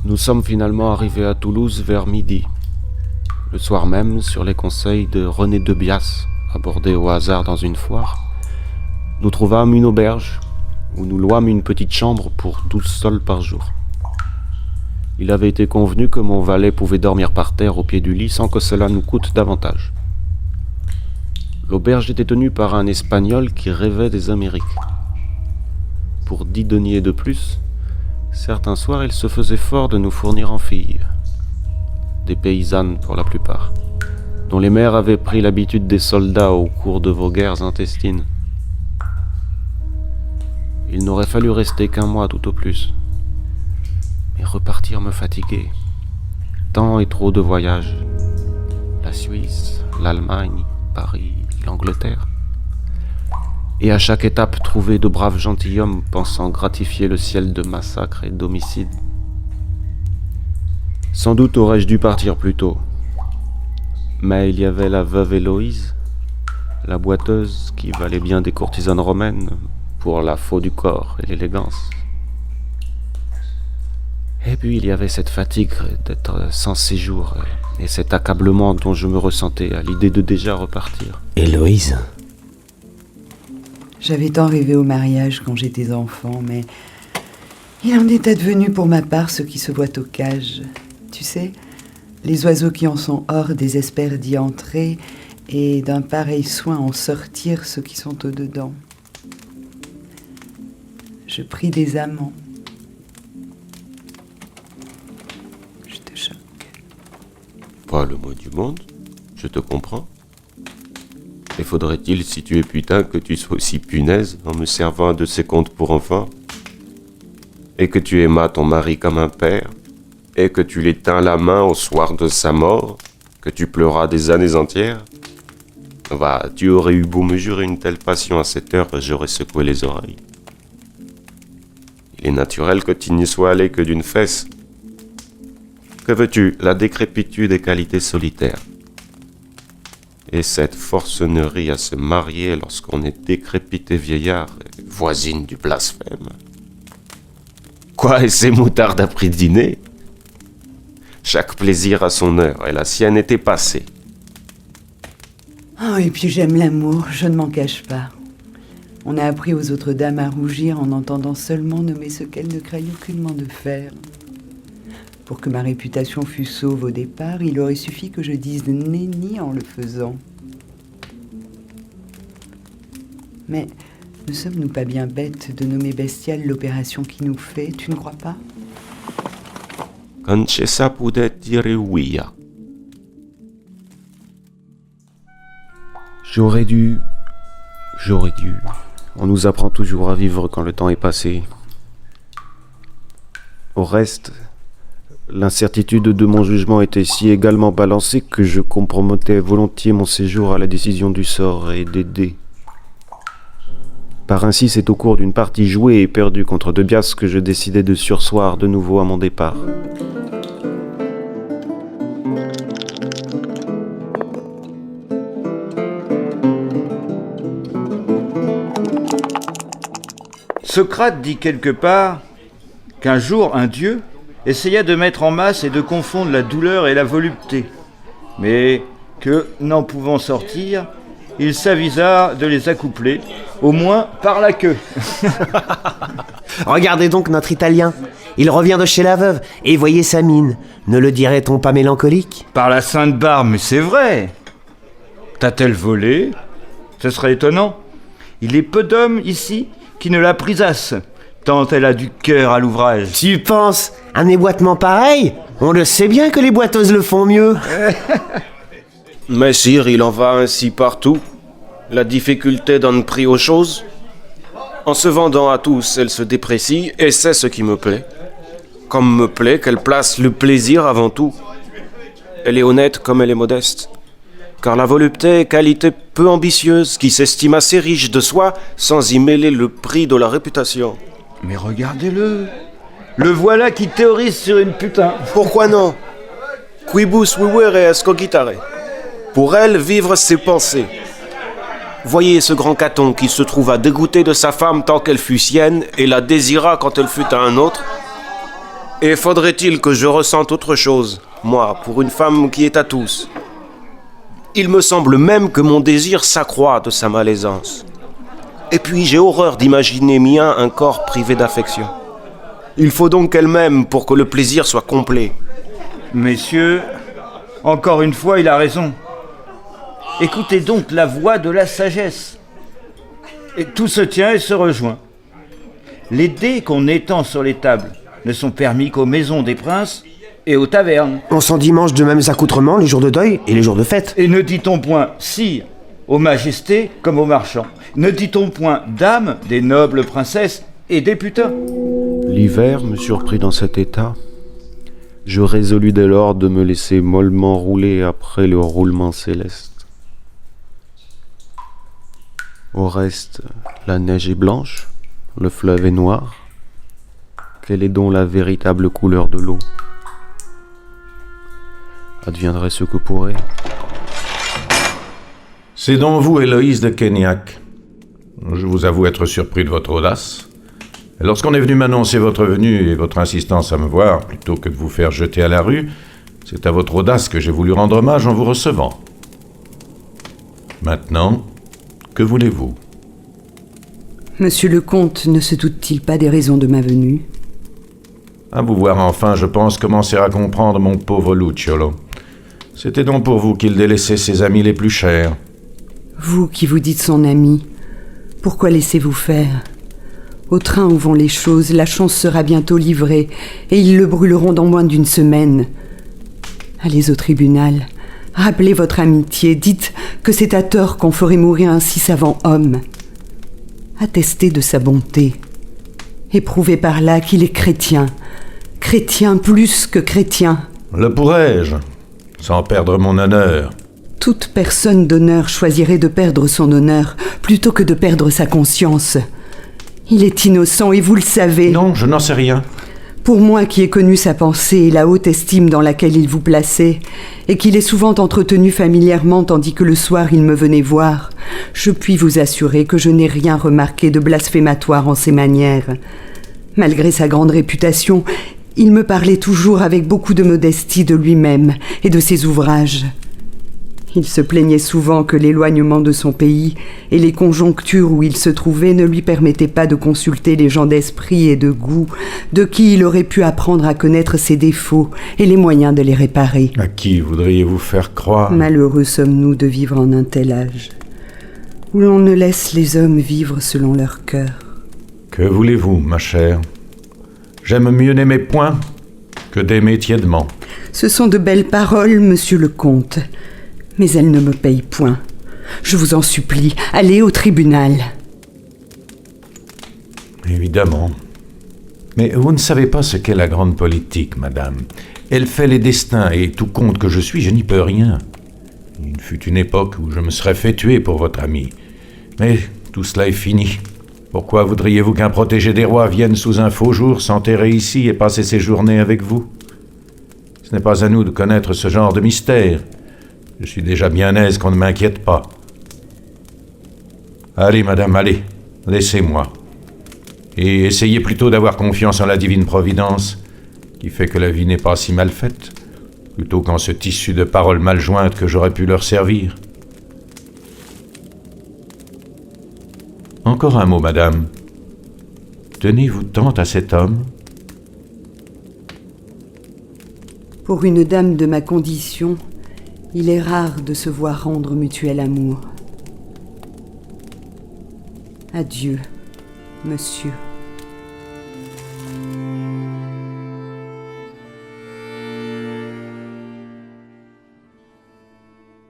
Nous sommes finalement arrivés à Toulouse vers midi. Le soir même, sur les conseils de René de Bias, abordé au hasard dans une foire, nous trouvâmes une auberge où nous louâmes une petite chambre pour 12 sols par jour. Il avait été convenu que mon valet pouvait dormir par terre au pied du lit sans que cela nous coûte davantage. L'auberge était tenue par un Espagnol qui rêvait des Amériques. Pour 10 deniers de plus, certains soirs il se faisait fort de nous fournir en filles. Des paysannes pour la plupart, dont les mères avaient pris l'habitude des soldats au cours de vos guerres intestines. Il n'aurait fallu rester qu'un mois tout au plus. Mais repartir me fatiguait. Tant et trop de voyages. La Suisse, l'Allemagne, Paris, l'Angleterre. Et à chaque étape trouver de braves gentilshommes pensant gratifier le ciel de massacres et d'homicides. Sans doute aurais-je dû partir plus tôt. Mais il y avait la veuve Héloïse, la boiteuse qui valait bien des courtisanes romaines pour la faux du corps et l'élégance. Et puis il y avait cette fatigue d'être sans séjour et cet accablement dont je me ressentais à l'idée de déjà repartir. Héloïse. J'avais tant rêvé au mariage quand j'étais enfant, mais il en est advenu pour ma part ce qui se voit aux cages. Tu sais, les oiseaux qui en sont hors désespèrent d'y entrer et d'un pareil soin en sortir ceux qui sont au-dedans. Je prie des amants. Je te choque. Pas le mot du monde, je te comprends. Et faudrait-il, si tu es putain, que tu sois aussi punaise en me servant de ces contes pour enfants? Et que tu aimas ton mari comme un père? Et que tu lui tins la main au soir de sa mort? Que tu pleuras des années entières? Va, tu aurais eu beau me jurer une telle passion à cette heure, j'aurais secoué les oreilles. Il est naturel que tu n'y sois allé que d'une fesse. Que veux-tu? La décrépitude est qualité solitaire. Et cette forcenerie à se marier lorsqu'on est décrépit et vieillard, voisine du blasphème. Quoi, et ces moutardes après dîner? Chaque plaisir a son heure, et la sienne était passée. Oh, et puis j'aime l'amour, je ne m'en cache pas. On a appris aux autres dames à rougir en entendant seulement nommer ce qu'elles ne craignent aucunement de faire. Pour que ma réputation fût sauve au départ, il aurait suffi que je dise nenni en le faisant. Mais ne sommes-nous pas bien bêtes de nommer bestiale l'opération qui nous fait, tu ne crois pas? Concessa pudet dire oui. J'aurais dû. On nous apprend toujours à vivre quand le temps est passé. Au reste, l'incertitude de mon jugement était si également balancée que je compromettais volontiers mon séjour à la décision du sort et des dés. Par ainsi, c'est au cours d'une partie jouée et perdue contre De Bias que je décidai de surseoir de nouveau à mon départ. Socrate dit quelque part qu'un jour un dieu essaya de mettre en masse et de confondre la douleur et la volupté, mais que, n'en pouvant sortir, il s'avisa de les accoupler, au moins par la queue. Regardez donc notre Italien. Il revient de chez la veuve, et voyez sa mine. Ne le dirait-on pas mélancolique? Par la Sainte Barbe, mais c'est vrai. T'a-t-elle volé? Ce serait étonnant. Il est peu d'hommes ici qui ne la prisassent, tant elle a du cœur à l'ouvrage. Tu penses? Un éboîtement pareil? On le sait bien que les boiteuses le font mieux. Mais sire, il en va ainsi partout. La difficulté donne prix aux choses. En se vendant à tous, elle se déprécie, et c'est ce qui me plaît. Comme me plaît qu'elle place le plaisir avant tout. Elle est honnête comme elle est modeste. Car la volupté est qualité peu ambitieuse, qui s'estime assez riche de soi, sans y mêler le prix de la réputation. Mais regardez-le. Le voilà qui théorise sur une putain. Pourquoi non? Quibus vivere est cogitare. Pour elle, vivre, c'est penser. Voyez ce grand Caton qui se trouva dégoûté de sa femme tant qu'elle fut sienne et la désira quand elle fut à un autre. Et faudrait-il que je ressente autre chose, moi, pour une femme qui est à tous? Il me semble même que mon désir s'accroît de sa malaisance. Et puis j'ai horreur d'imaginer mien un corps privé d'affection. Il faut donc qu'elle m'aime pour que le plaisir soit complet. Messieurs, encore une fois, il a raison. Écoutez donc la voix de la sagesse. Et tout se tient et se rejoint. Les dés qu'on étend sur les tables ne sont permis qu'aux maisons des princes et aux tavernes. On s'endimanche de mêmes accoutrements les jours de deuil et les jours de fête. Et ne dit-on point sire aux majestés comme aux marchands. Ne dit-on point dame des nobles princesses et des putains. L'hiver me surprit dans cet état. Je résolus dès lors de me laisser mollement rouler après le roulement céleste. Au reste, la neige est blanche, le fleuve est noir. Quelle est donc la véritable couleur de l'eau? Adviendrait ce que pourrait. C'est donc vous, Héloïse de Kenyac. Je vous avoue être surpris de votre audace. Lorsqu'on est venu m'annoncer votre venue et votre insistance à me voir, plutôt que de vous faire jeter à la rue, c'est à votre audace que j'ai voulu rendre hommage en vous recevant. Maintenant, que voulez-vous? Monsieur le comte ne se doute-t-il pas des raisons de ma venue? À vous voir enfin, je pense commencer à comprendre mon pauvre Luciolo. C'était donc pour vous qu'il délaissait ses amis les plus chers. Vous qui vous dites son ami, pourquoi laissez-vous faire? Au train où vont les choses, la chance sera bientôt livrée, et ils le brûleront dans moins d'une semaine. Allez au tribunal, rappelez votre amitié, dites que c'est à tort qu'on ferait mourir un si savant homme. Attestez de sa bonté, et prouvez par là qu'il est chrétien plus que chrétien. Le pourrais-je, sans perdre mon honneur? Toute personne d'honneur choisirait de perdre son honneur plutôt que de perdre sa conscience. Il est innocent et vous le savez. Non, je n'en sais rien. Pour moi qui ai connu sa pensée et la haute estime dans laquelle il vous plaçait, et qu'il est souvent entretenu familièrement tandis que le soir il me venait voir, je puis vous assurer que je n'ai rien remarqué de blasphématoire en ses manières. Malgré sa grande réputation, il me parlait toujours avec beaucoup de modestie de lui-même et de ses ouvrages. Il se plaignait souvent que l'éloignement de son pays et les conjonctures où il se trouvait ne lui permettaient pas de consulter les gens d'esprit et de goût, de qui il aurait pu apprendre à connaître ses défauts et les moyens de les réparer. À qui voudriez-vous faire croire? Malheureux sommes-nous de vivre en un tel âge, où l'on ne laisse les hommes vivre selon leur cœur. Que voulez-vous, ma chère? J'aime mieux n'aimer point que d'aimer tièdement. Ce sont de belles paroles, monsieur le comte, mais elles ne me payent point. Je vous en supplie, allez au tribunal. Évidemment. Mais vous ne savez pas ce qu'est la grande politique, madame. Elle fait les destins, et tout compte que je suis, je n'y peux rien. Il fut une époque où je me serais fait tuer pour votre ami. Mais tout cela est fini. Pourquoi voudriez-vous qu'un protégé des rois vienne sous un faux jour s'enterrer ici et passer ses journées avec vous? Ce n'est pas à nous de connaître ce genre de mystère. Je suis déjà bien aise qu'on ne m'inquiète pas. Allez, madame, allez, laissez-moi. Et essayez plutôt d'avoir confiance en la divine providence, qui fait que la vie n'est pas si mal faite, plutôt qu'en ce tissu de paroles mal jointes que j'aurais pu leur servir. Encore un mot, madame. Tenez-vous tant à cet homme? Pour une dame de ma condition, il est rare de se voir rendre mutuel amour. Adieu, monsieur.